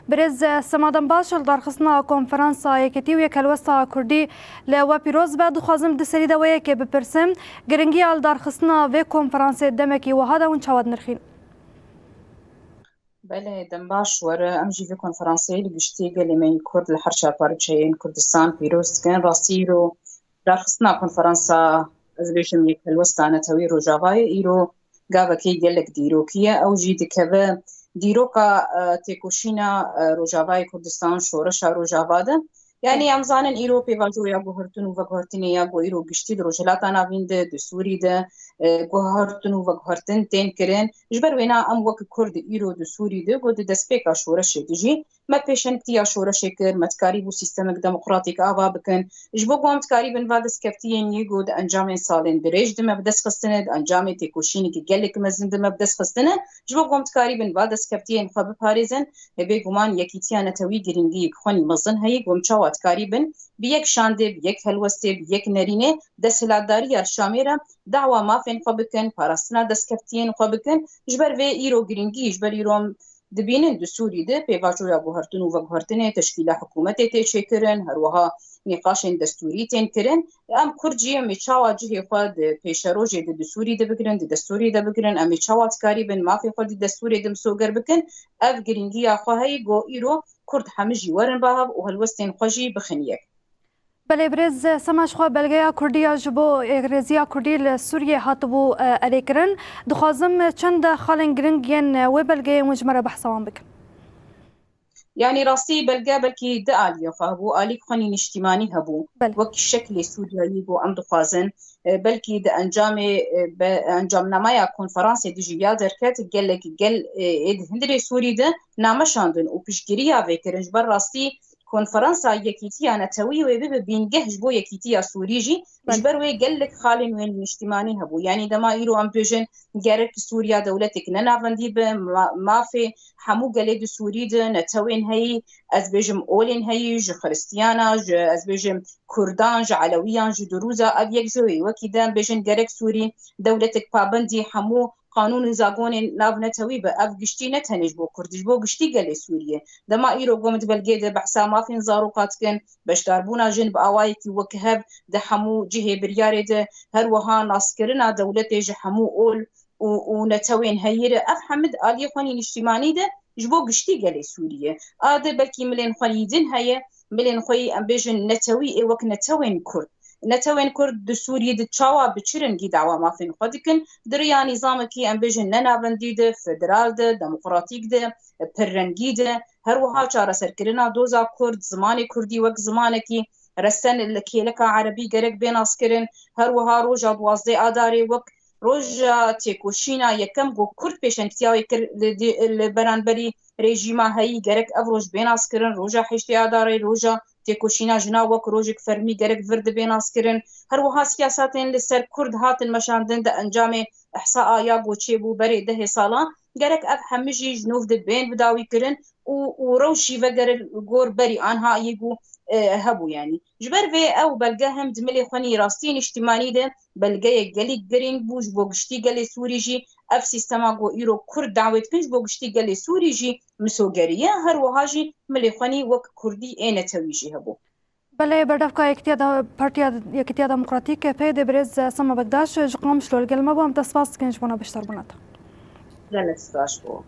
برز سمادم باش درخصنا کنفرانسا یکتی و کلوستا کردی لوا پیروز بعد خوازم دسری دویه که بپرسم گرنگی آل درخصنا و کنفرانس دمکی و هذا اون چواد نرخین. بله دم باش ور امجی في کنفرانسی لگشتی گلیمی کرد لحرشا پارچین کردستان پیروز کن راستی رو درخصنا کنفرانسا از بیشم یک کلوستا نتوی رو جوای ایرو گاوکی گلک دیروکیه او جی دکبه دیروکا تکوشینا روجاوای کردستان شورشا روجاواده یعنی امزانن ایرو پیواجو یا گوهرتون و گوهرتنی یا گو ایرو گشتی دروجلاتا ناوینده دسوری ده گوهرتون و گوهرتن تین کرن جبر وینا ام وک کرد ایرو دسوری ده گو دسپیکا شورش دیجی ما پیشن کتیا شورش کر متکاری بو سیستم دموکراتیک آوا بکن جبو گو متکاری بن وادس کفتین یگو د انجام سالن درج ده مبدس خستنه انجام تکوشینی که گلک مزن ده مبدس خستنه جبو گو متکاری بن وادس کفتین خو بپاریزن به گمان یکیتیانه توی گرینگی خونی مزن هی گم کاری بن بیک شانده بیک هلوسته بیک نرینه دستهلاتداری شامیره دعوا مافین خو بکن پاراستنا دستکفتین خو بکن جبر و ایرو گرینگی جبر ایرو دبینن دستوری ده پیواجو یا گوهرتن و گوهرتن تشکیل حکومت تشکرن هر وها نقاش دستوری تن کرن ام کرجی میچاوا جه خود پیشروج د دستوری ده بگیرن دستوری ده بگیرن ام میچاوا کاری بن مافی خود دستوری دم سوگر بکن اف گرینگی اخو هی گو ایرو کرد همجی ورن باب و هلوستین خوشی بخنیک بله برز سماش خو بلگیا کردیا جبو اگرزیا کردی لسوریه هاتبو الیکرن دخوازم چند خالن گرنگین و بلگیا مجمره بحثوان بکن يعني راسي بلقى بلكي داليا فهبو آليك خوني اجتماعي هبو وك شكل سوريا بو ام دخوازن بلكي د انجام نمايا كونفرانس ديجي يادر كات قال لك قال هندري سوري ده نامشاندن و بيشجريا فكرنج بر راسي کنفرانسا یکیتیا نتوی و به بینگهش بو یکیتیا سوریجی جبر وی گلک خالن وین اجتماعی هبو یعنی دما ایرو ام بيجن گرک سوریا دولتک نناوندی به مافی همو گلد سوری ده نتوین هی از بيجم اولین هی ج خريستيانا ج از بيجم کردان ج علویان ج دروزا اب یک زوی وکی دم بيجن گرک سوری دولتک پابندی همو قانون زاگون ناونتوی به اف گشتی نتنج بو کردج بو گشتی گلی سوریه دما ایرو گومت بلگی ده بحثا مافین زاروقات کن بشداربونا جنب اوایتی وکهب ده همو جهه بریاره ده هر وها ناسکرنا دولت جه همو اول و نتوین هیر اف حمد آلی خونی اجتماعی ده جبو گشتی گلی سوریه آده بلکی ملین خونی دن هیه ملین خوی ام بیجن نتوی ای وک نتوین کرد نتوین کرد د سوریه د چاوا بچرنگی دعوا مافین خودکن دریا نظامکی ام بیجن نناوندی ده فدرال ده دموکراتیک ده پررنگی ده هر وها چاره سرکرنا دوزا کرد زمان کردی وک زمانکی رسن لکیلکا عربی گرک بین اسکرن هر وها روجا دوازده آداری وک روجا تیکوشینا یکم گو کرد پیشنگتیاوی کر لبرانبری رژیما هایی گرک افروج بین اسکرن روجا حشتی آداری روجا تکوشینا جنا وک روزک فرمی گرک ورد بیناس کرن هر وها سیاستین لسر کرد هاتن مشاندن ده انجام احصاء یا بوچی بو بری ده سالا گرک اف همجی جنوب ده بین بداوی کرن و روشی وگر گور بری آنها یگو هبو يعني جبر في او بلقى هم دملي خوني راستين اجتماعي ده بلقى جلي جرين بوج بوغشتي جلي سوريجي اف سيستما جو ايرو كرد دعوت كنج بوغشتي جلي سوريجي مسوغريه هر وهاجي ملي خوني وك كردي اين تويجي هبو بله بردفکا یکتیا دموکراتیک پید برز سما بگداش جقام شلول گلما بام تصفاس کنج بنا بشتر بنات لا لا تستاش بو